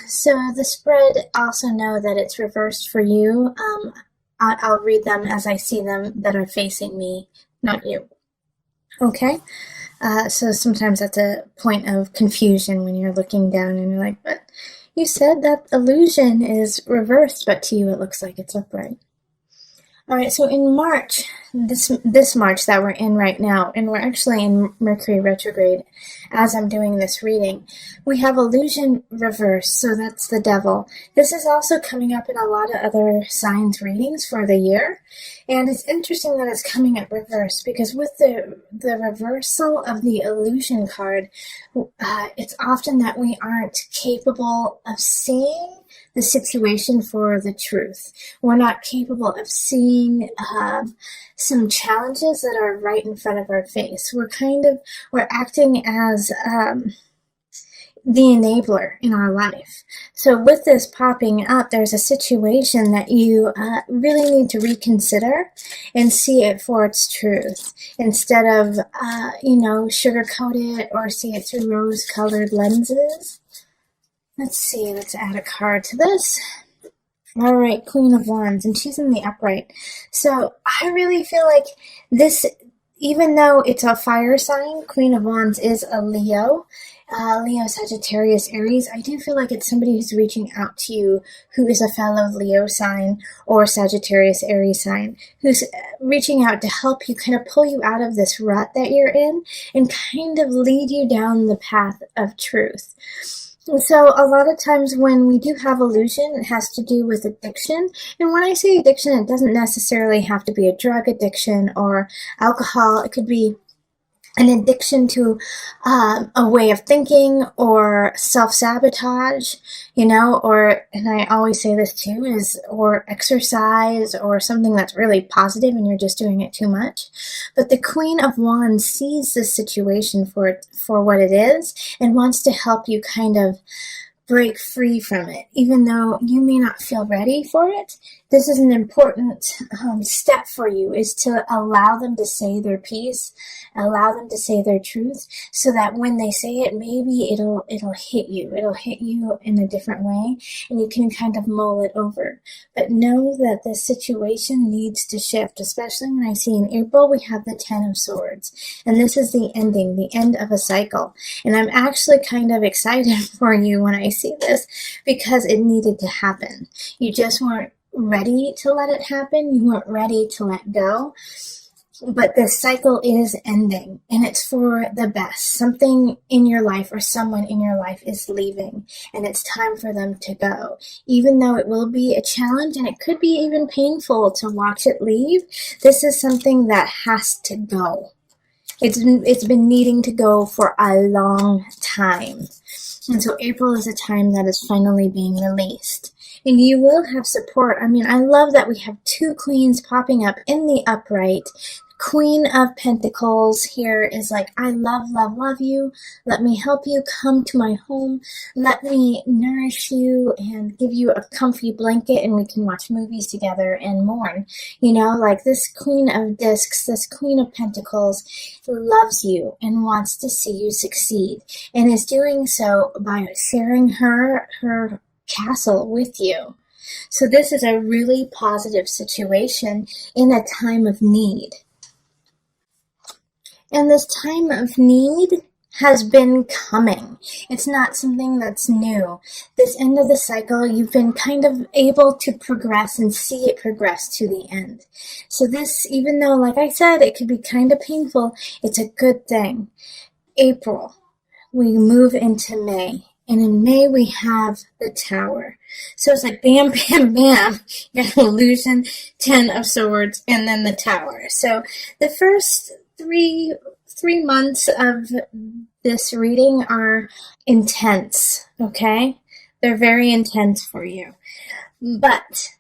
So the spread, also know that it's reversed for you. I'll read them as I see them that are facing me, not you. Okay? So sometimes that's a point of confusion when you're looking down and you're like, but you said that illusion is reversed, but to you it looks like it's upright. All right, so in March, this March that we're in right now, and we're actually in Mercury retrograde as I'm doing this reading, we have illusion reversed, so that's the devil. This is also coming up in a lot of other signs readings for the year, and it's interesting that it's coming up reversed because with the reversal of the illusion card, it's often that we aren't capable of seeing the situation for the truth. We're not capable of seeing some challenges that are right in front of our face. We're acting as the enabler in our life. So with this popping up, there's a situation that you really need to reconsider and see it for its truth instead of, sugarcoat it or see it through rose-colored lenses. Let's see, let's add a card to this. All right, Queen of Wands, and she's in the upright. So I really feel like this, even though it's a fire sign, Queen of Wands is a Leo, Sagittarius, Aries. I do feel like it's somebody who's reaching out to you who is a fellow Leo sign or Sagittarius, Aries sign, who's reaching out to help you, kind of pull you out of this rut that you're in and kind of lead you down the path of truth. So a lot of times when we do have illusion, it has to do with addiction. And when I say addiction, it doesn't necessarily have to be a drug addiction or alcohol. It could be an addiction to a way of thinking or self-sabotage, and I always say this too, or exercise or something that's really positive and you're just doing it too much. But the Queen of Wands sees this situation for what it is and wants to help you kind of break free from it. Even though you may not feel ready for it, this is an important step for you, is to allow them to say their piece, allow them to say their truth, so that when they say it, maybe it'll hit you. It'll hit you in a different way, and you can kind of mull it over. But know that the situation needs to shift, especially when I see in April we have the Ten of Swords. And this is the ending, the end of a cycle. And I'm actually kind of excited for you when I see this, because it needed to happen. You just weren't ready to let it happen. You weren't ready to let go. But the cycle is ending, and it's for the best. Something in your life or someone in your life is leaving, and it's time for them to go. Even though it will be a challenge, and it could be even painful to watch it leave, this is something that has to go. It's been needing to go for a long time. And so April is a time that is finally being released. And you will have support. I mean, I love that we have two queens popping up in the upright. Queen of Pentacles here is like, I love, love, love you. Let me help you. Come to my home. Let me nourish you and give you a comfy blanket, and we can watch movies together and mourn. Like this Queen of Discs, this Queen of Pentacles loves you and wants to see you succeed, and is doing so by sharing her castle with you. So this is a really positive situation in a time of need. And this time of need has been coming. It's not something that's new. This end of the cycle, you've been kind of able to progress and see it progress to the end. So this, even though, like I said, it could be kind of painful, it's a good thing. April, we move into May. And in May, we have the Tower. So it's like bam, bam, bam. You got illusion, Ten of Swords, and then the Tower. So the first three months of this reading are intense, okay? They're very intense for you. But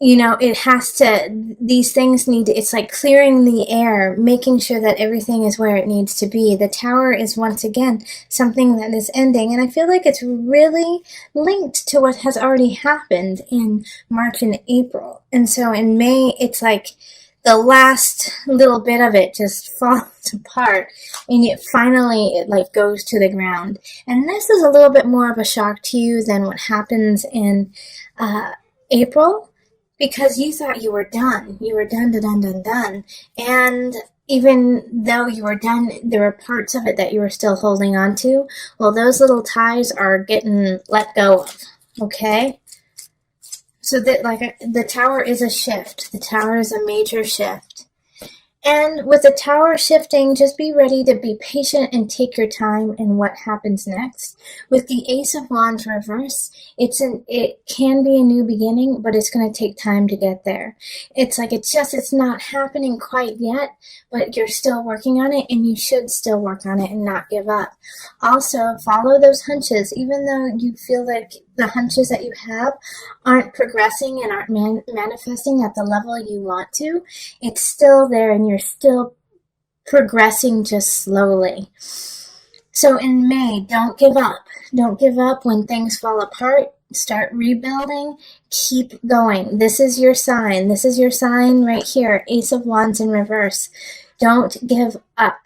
it has to, these things need to, it's like clearing the air, making sure that everything is where it needs to be. The Tower is once again something that is ending, and I feel like it's really linked to what has already happened in March and April. And so in May, it's like the last little bit of it just falls apart, and it like goes to the ground. And this is a little bit more of a shock to you than what happens in uh, April, because you thought you were done. You were done, done, done, done. And even though you were done, there were parts of it that you were still holding on to. Well, those little ties are getting let go of. Okay? So that, like, the tower is a shift. The tower is a major shift. And with the tower shifting, just be ready to be patient and take your time in what happens next. With the Ace of Wands reverse, it can be a new beginning, but it's going to take time to get there. It's not happening quite yet, but you're still working on it, and you should still work on it and not give up. Also, follow those hunches. Even though you feel like the hunches that you have aren't progressing and aren't manifesting at the level you want to, it's still there, and you're still progressing, just slowly. So in May, don't give up. Don't give up when things fall apart. Start rebuilding. Keep going. This is your sign. This is your sign right here. Ace of Wands in reverse. Don't give up.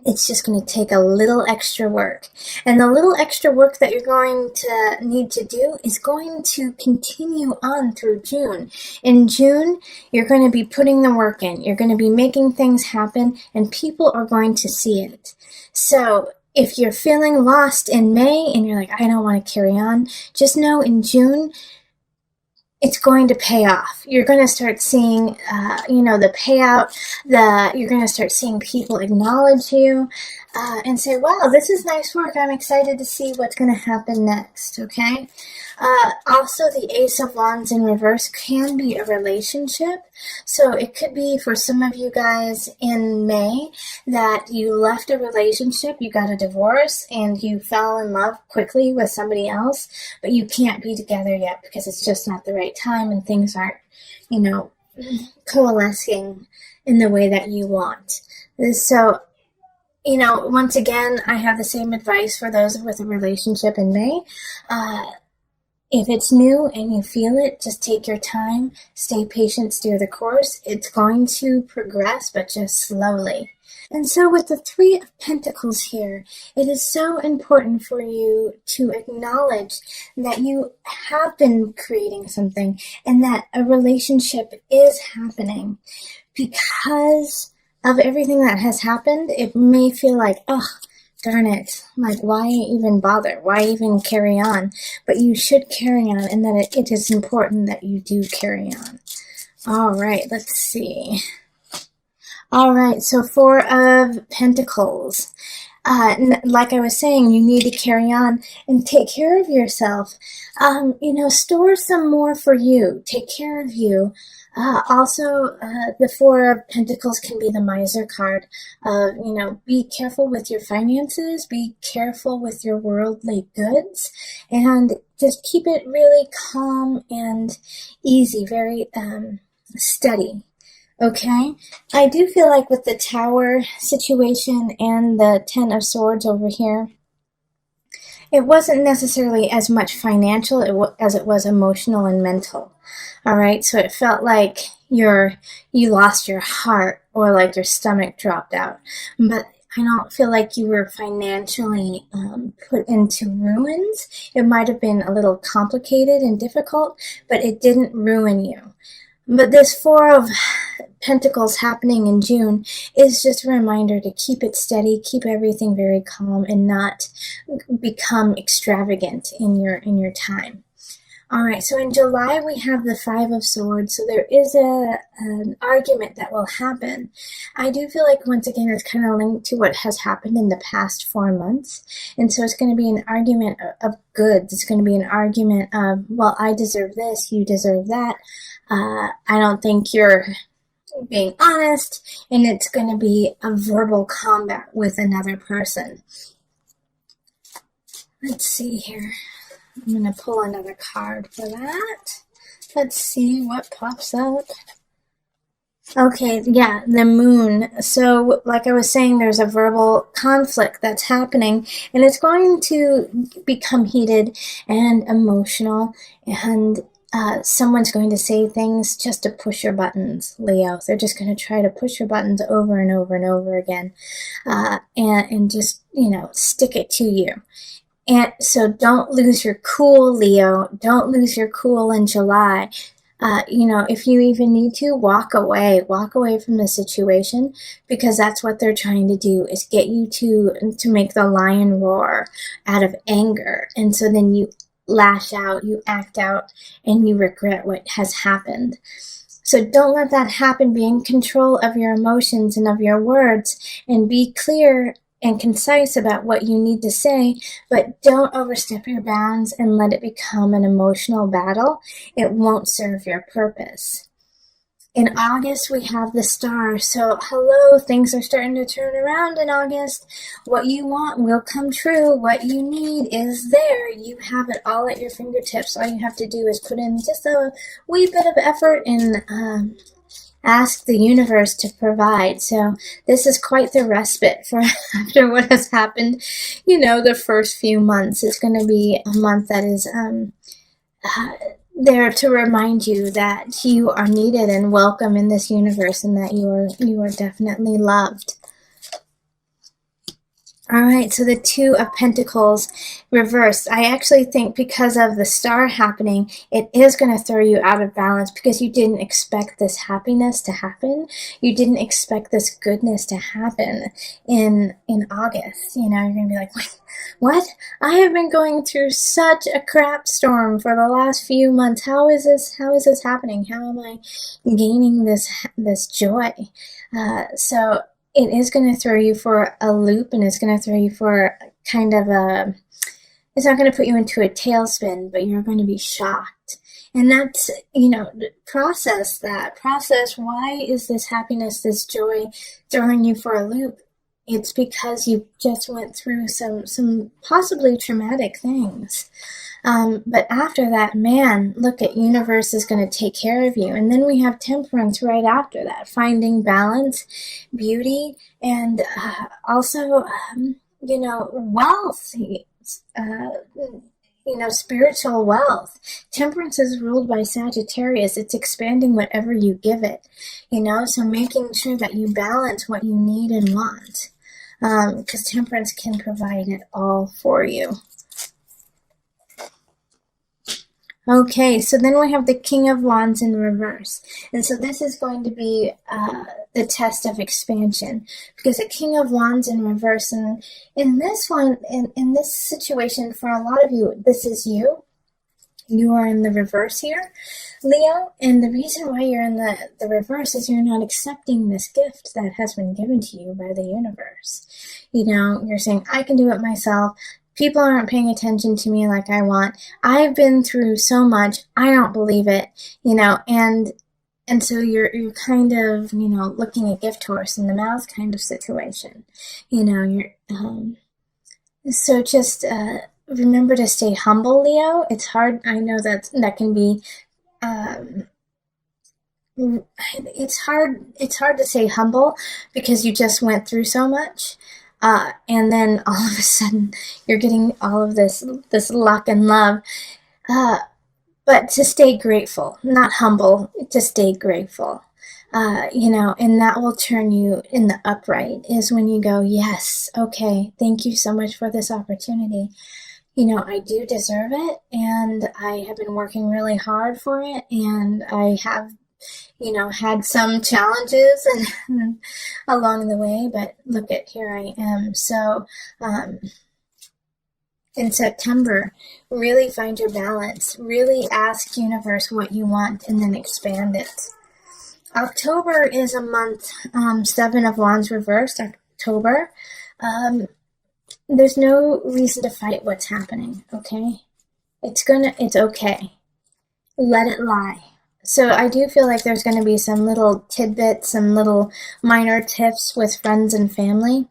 It's just going to take a little extra work. And the little extra work that you're going to need to do is going to continue on through June. In June, you're going to be putting the work in. You're going to be making things happen, and people are going to see it. So if you're feeling lost in May and you're like, I don't want to carry on, just know in June, it's going to pay off. You're going to start seeing, the payout. You're going to start seeing people acknowledge you and say, wow, this is nice work. I'm excited to see what's going to happen next, okay? Also, the Ace of Wands in reverse can be a relationship. So it could be for some of you guys in May that you left a relationship, you got a divorce, and you fell in love quickly with somebody else, but you can't be together yet because it's just not the right time and things aren't, coalescing in the way that you want. So, once again, I have the same advice for those with a relationship in May. If it's new and you feel it, just take your time, stay patient, steer the course. It's going to progress, but just slowly. And so with the Three of Pentacles here, it is so important for you to acknowledge that you have been creating something and that a relationship is happening. Because of everything that has happened, it may feel like, oh, darn it, like, why even bother? Why even carry on? But you should carry on, and that it is important that you do carry on. All right, let's see. All right, so Four of Pentacles. Like I was saying, you need to carry on and take care of yourself. Store some more for you. Take care of you. Also, the Four of Pentacles can be the miser card. Be careful with your finances, be careful with your worldly goods, and just keep it really calm and easy, very steady. Okay? I do feel like with the Tower situation and the Ten of Swords over here, it wasn't necessarily as much financial as it was emotional and mental. All right, so it felt like you lost your heart or like your stomach dropped out. But I don't feel like you were financially put into ruins. It might have been a little complicated and difficult, but it didn't ruin you. But this Four of Pentacles happening in June is just a reminder to keep it steady, keep everything very calm, and not become extravagant in your time. All right, so in July we have the Five of Swords, so there is an argument that will happen. I do feel like, once again, it's kind of linked to what has happened in the past 4 months, and so it's going to be an argument of goods. It's going to be an argument of, well, I deserve this, you deserve that. I don't think you're being honest, and it's going to be a verbal combat with another person. Let's see here. I'm going to pull another card for that. Let's see what pops up. Okay, yeah, the Moon. So, like I was saying, there's a verbal conflict that's happening, and it's going to become heated and emotional, and someone's going to say things just to push your buttons, Leo. They're just going to try to push your buttons over and over and over again, and just, stick it to you. And so don't lose your cool, Leo. Don't lose your cool in July. If you even need to, walk away from the situation, because that's what they're trying to do, is get you to make the lion roar out of anger. And so then you lash out, you act out, and you regret what has happened. So don't let that happen. Be in control of your emotions and of your words, and be clear and concise about what you need to say, but don't overstep your bounds and let it become an emotional battle. It won't serve your purpose. In August, we have the star. So hello, things are starting to turn around in August. What you want will come true. What you need is there. You have it all at your fingertips. All you have to do is put in just a wee bit of effort and ask the universe to provide. So this is quite the respite for after what has happened, the first few months. It's going to be a month that is there to remind you that you are needed and welcome in this universe, and that you are definitely loved. All right, so the Two of Pentacles reversed. I actually think because of the star happening, it is going to throw you out of balance, because you didn't expect this happiness to happen. You didn't expect this goodness to happen in August. You're going to be like, what? I have been going through such a crap storm for the last few months. How is this happening? How am I gaining this joy? So it is going to throw you for a loop, and it's going to throw you for kind of it's not going to put you into a tailspin, but you're going to be shocked. And that's, process that. Process, why is this happiness, this joy throwing you for a loop? It's because you just went through some possibly traumatic things. But after that, man, look at universe is going to take care of you. And then we have temperance right after that, finding balance, beauty, and also, wealth, spiritual wealth. Temperance is ruled by Sagittarius. It's expanding whatever you give it, so making sure that you balance what you need and want, because temperance can provide it all for you. Okay, so then we have the King of Wands in reverse. And so this is going to be the test of expansion, because the King of Wands in reverse, and in this one, in this situation, for a lot of you, this is you. You are in the reverse here, Leo, and the reason why you're in the reverse is you're not accepting this gift that has been given to you by the universe. You're saying, I can do it myself. People aren't paying attention to me like I want. I've been through so much. I don't believe it, and so you're kind of, looking a gift horse in the mouth kind of situation. So just remember to stay humble, Leo. It's hard. I know that can be, it's hard to stay humble because you just went through so much. And then all of a sudden you're getting all of this luck and love. But to stay grateful, not humble, to stay grateful. And that will turn you in the upright, is when you go, yes, okay, thank you so much for this opportunity. I do deserve it, and I have been working really hard for it, and I have had some challenges and along the way, but look at, here I am. So, in September, really find your balance, really ask universe what you want, and then expand it. October is a month, 7 of Wands reversed, October. There's no reason to fight what's happening, okay? It's okay. Let it lie. So I do feel like there's going to be some little tidbits, some little minor tips with friends and family.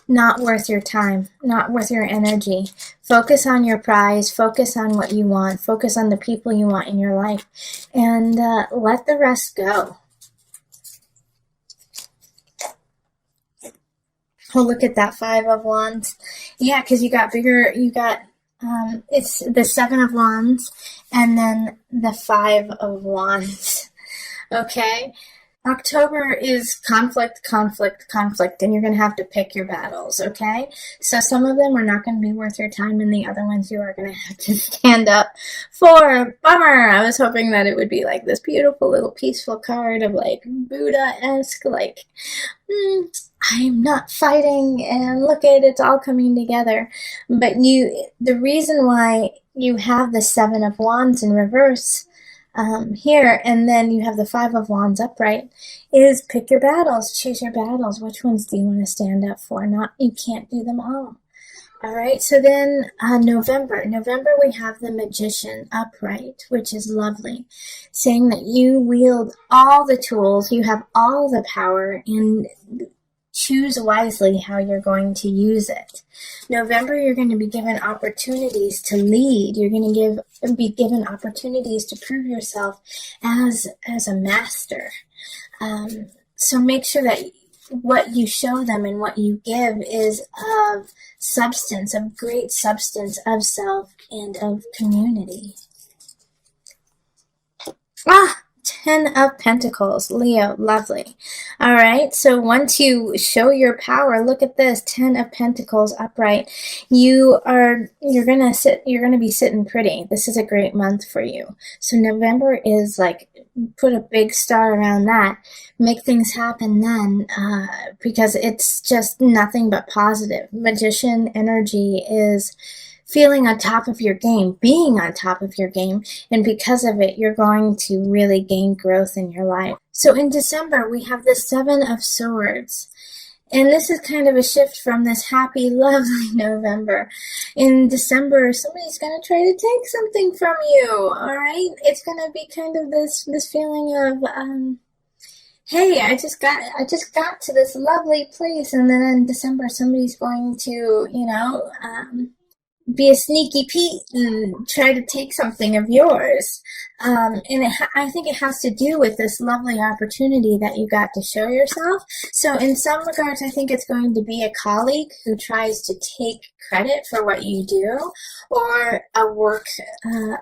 Not worth your time, not worth your energy. Focus on your prize, focus on what you want, focus on the people you want in your life, and let the rest go. Oh, look at that 5 of Wands. Yeah, because you got It's the Seven of Wands and then the Five of Wands. Okay? October is conflict, conflict, conflict, and you're going to have to pick your battles, okay? So some of them are not going to be worth your time, and the other ones you are going to have to stand up for. Bummer! I was hoping that it would be like this beautiful little peaceful card of like Buddha-esque, like, I'm not fighting, and look at it, it's all coming together. But the reason why you have the Seven of Wands in reverse here, and then you have the Five of Wands upright, is pick your battles, choose your battles. Which ones do you want to stand up for? Not, you can't do them all. All right, so then November we have the Magician upright, which is lovely, saying that you wield all the tools, you have all the power, and choose wisely how you're going to use it. November, you're going to be given opportunities to lead. You're going to be given opportunities to prove yourself as a master. So make sure that what you show them and what you give is of substance, of great substance of self and of community. Ten of Pentacles, Leo, lovely. All right, so once you show your power, look at this, 10 of Pentacles upright. You're gonna be sitting pretty. This is a great month for you. So November is like, put a big star around that. Make things happen then, because it's just nothing but positive. Magician energy is feeling on top of your game, being on top of your game, and because of it, you're going to really gain growth in your life. So in December, we have the Seven of Swords. And this is kind of a shift from this happy, lovely November. In December, somebody's going to try to take something from you, all right? It's going to be kind of this feeling of, hey, I just got to this lovely place, and then in December, somebody's going to, be a sneaky Pete and try to take something of yours. I think it has to do with this lovely opportunity that you got to show yourself. So in some regards, I think it's going to be a colleague who tries to take credit for what you do, or a work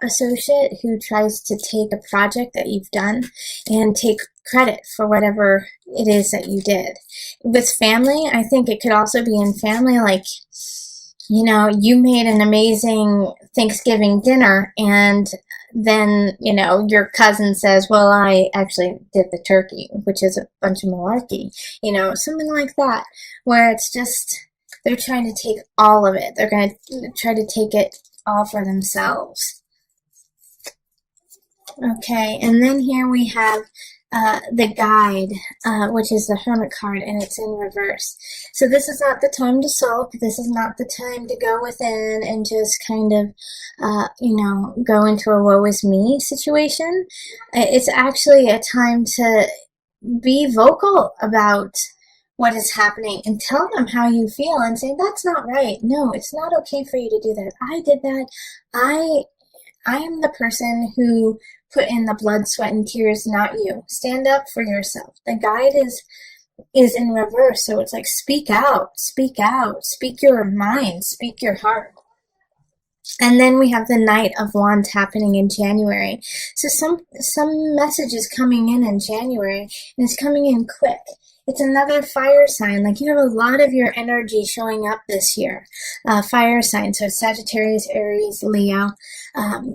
associate who tries to take a project that you've done and take credit for whatever it is that you did. With family, I think it could also be in family, like, you made an amazing Thanksgiving dinner, and then, your cousin says, well, I actually did the turkey, which is a bunch of malarkey, something like that, where it's just, they're trying to take all of it. They're going to try to take it all for themselves. Okay, and then here we have the Guide, which is the Hermit card, and it's in reverse. So this is not the time to sulk. This is not the time to go within and just kind of, go into a woe is me situation. It's actually a time to be vocal about what is happening and tell them how you feel and say, that's not right. No, it's not okay for you to do that. I did that. I am the person who put in the blood, sweat, and tears, not you. Stand up for yourself. The Guide is in reverse, so it's like, speak out, speak your mind, speak your heart. And then we have the Knight of Wands happening in January. So some message is coming in January, and it's coming in quick. It's another fire sign. Like, you have a lot of your energy showing up this year. Fire sign, so Sagittarius, Aries, Leo,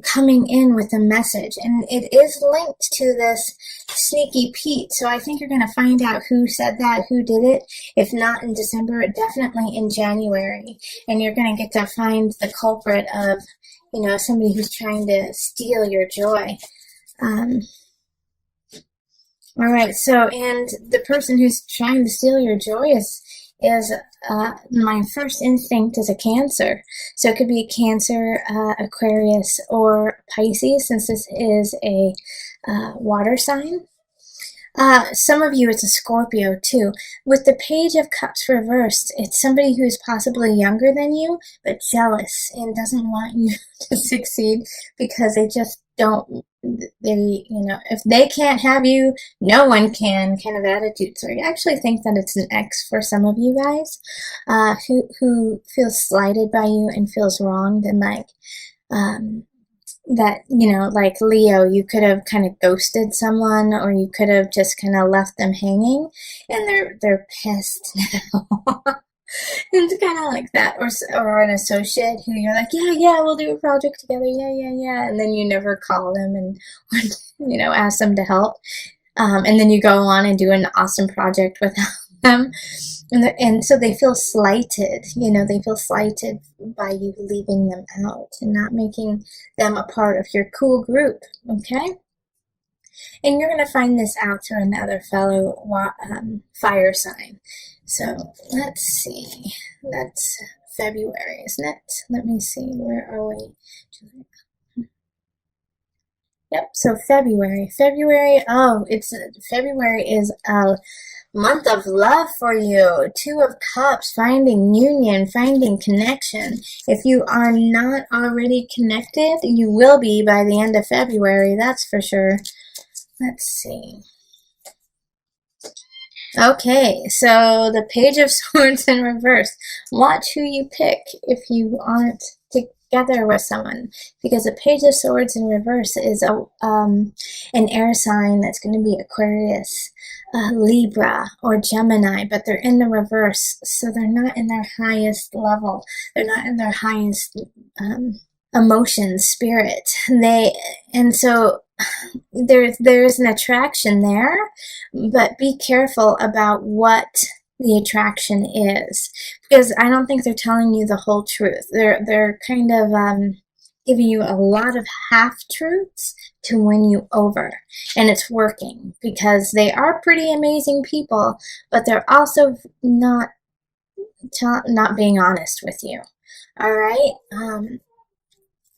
coming in with a message. And it is linked to this sneaky Pete. So I think you're going to find out who said that, who did it. If not in December, definitely in January. And you're going to get to find the culprit of, somebody who's trying to steal your joy. All right, so, and the person who's trying to steal your joy is my first instinct is a Cancer. So it could be a Cancer, Aquarius, or Pisces, since this is a water sign. Some of you, it's a Scorpio too. With the Page of Cups reversed, it's somebody who's possibly younger than you, but jealous and doesn't want you to succeed because they just don't, if they can't have you, no one can kind of attitude. So I actually think that it's an ex for some of you guys, who feels slighted by you and feels wronged and um, that, like Leo, you could have kind of ghosted someone or you could have just kind of left them hanging and they're pissed now. It's kind of like that. Or an associate who you're like, yeah, we'll do a project together. Yeah. And then you never call them and, ask them to help. And then you go on and do an awesome project without them. And so they feel slighted, they feel slighted by you leaving them out and not making them a part of your cool group, okay? And you're going to find this out through another fellow fire sign. So let's see. That's February, isn't it? Let me see. Where are we? Yep, so February. February is a month of love for you. 2 of Cups, finding union, finding connection. If you are not already connected, you will be by the end of February, that's for sure. Let's see. Okay, so the Page of Swords in reverse. Watch who you pick if you aren't together with someone, because the Page of Swords in reverse is an air sign that's going to be Aquarius, Libra, or Gemini, but they're in the reverse, so they're not in their highest level. They're not in their highest emotion, spirit. So there's an attraction there, but be careful about what the attraction is, because I don't think they're telling you the whole truth. They're kind of giving you a lot of half-truths to win you over, and it's working because they are pretty amazing people, but they're also not being honest with you. All right.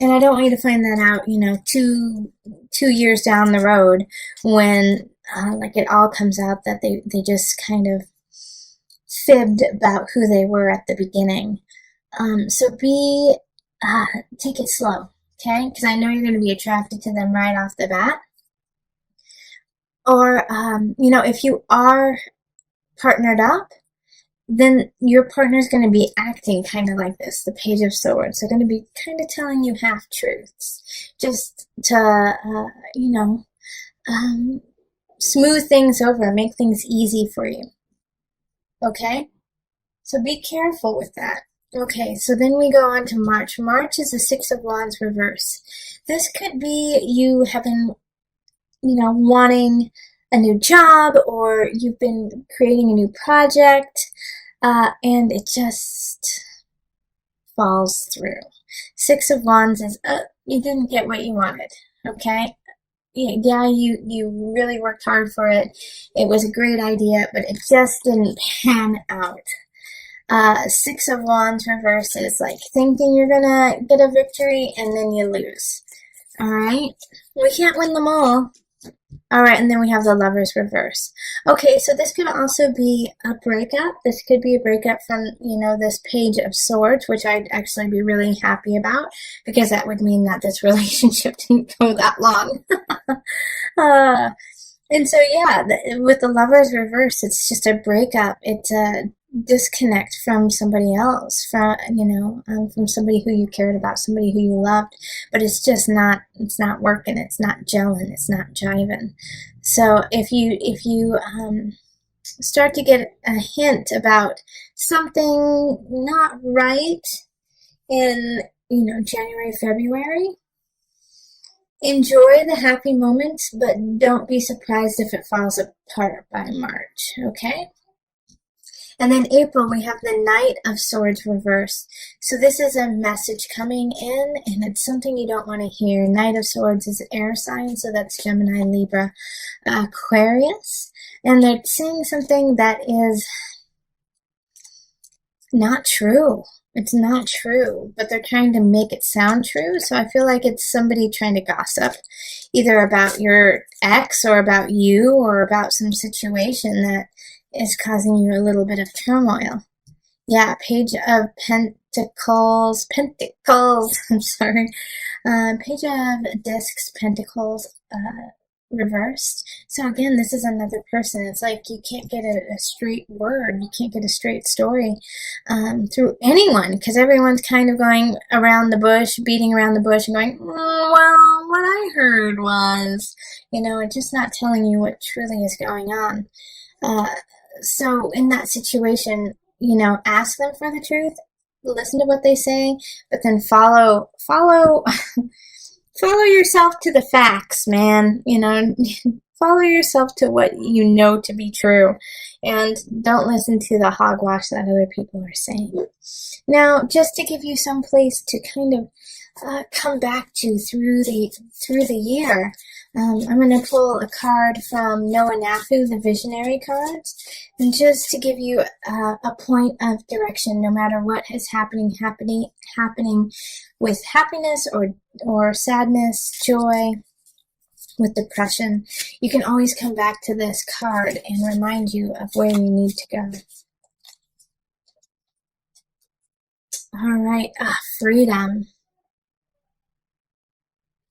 And I don't want you to find that out, 2 years down the road when it all comes out that they just kind of fibbed about who they were at the beginning. So take it slow, okay? Because I know you're going to be attracted to them right off the bat. Or, if you are partnered up, then your partner's going to be acting kind of like this, the Page of Swords. They're going to be kind of telling you half-truths just to, smooth things over, make things easy for you. Okay? So be careful with that. Okay, so then we go on to March. March is the 6 of Wands reverse. This could be you have been, wanting a new job, or you've been creating a new project, and it just falls through. 6 of Wands is, you didn't get what you wanted, okay? Yeah, you really worked hard for it. It was a great idea, but it just didn't pan out. 6 of Wands reverse is like thinking you're gonna get a victory and then you lose. All right? We can't win them all. All right, and then we have the Lovers reverse. Okay, so this could also be a breakup. This could be a breakup from, this Page of Swords, which I'd actually be really happy about, because that would mean that this relationship didn't go that long. And so, yeah, with the Lovers reverse, it's just a breakup. It's a disconnect from somebody else, from somebody who you cared about, somebody who you loved, but it's not working, it's not gelling, it's not jiving. So if you start to get a hint about something not right in January, February, enjoy the happy moments, but don't be surprised if it falls apart by March, okay? And then April, we have the Knight of Swords reverse. So this is a message coming in, and it's something you don't want to hear. Knight of Swords is air sign, so that's Gemini, Libra, Aquarius. And they're saying something that is not true. It's not true, but they're trying to make it sound true. So I feel like it's somebody trying to gossip, either about your ex or about you or about some situation that is causing you a little bit of turmoil. Yeah, Page of Pentacles, I'm sorry. Page of Discs, Pentacles, reversed. So again, this is another person. It's like you can't get a straight word. You can't get a straight story through anyone, because everyone's kind of going around the bush, beating around the bush and going, well, what I heard was, and just not telling you what truly is going on. So in that situation, ask them for the truth, listen to what they say, but then follow follow yourself to the facts, man. Follow yourself to what you know to be true, and don't listen to the hogwash that other people are saying. Now, just to give you some place to kind of come back to through the year, I'm going to pull a card from Noah Nafu, the Visionary cards, and just to give you a point of direction, no matter what is happening with happiness or sadness, joy, with depression, you can always come back to this card and remind you of where you need to go. All right, freedom.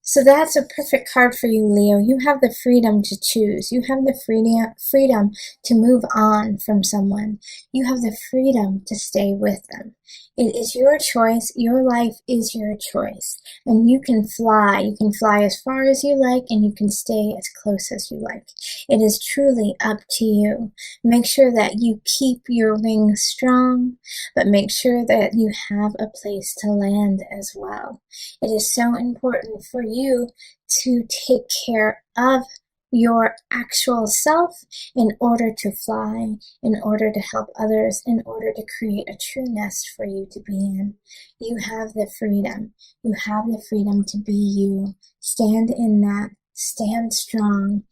So that's a perfect card for you, Leo. You have the freedom to choose. You have the freedom to move on from someone. You have the freedom to stay with them. It is your choice. Your life is your choice. And you can fly. You can fly as far as you like, and you can stay as close as you like. It is truly up to you. Make sure that you keep your wings strong, but make sure that you have a place to land as well. It is so important for you to take care of your actual self in order to fly, in order to help others, in order to create a true nest for you to be in. You have the freedom. You have the freedom to be you. Stand in that. Stand strong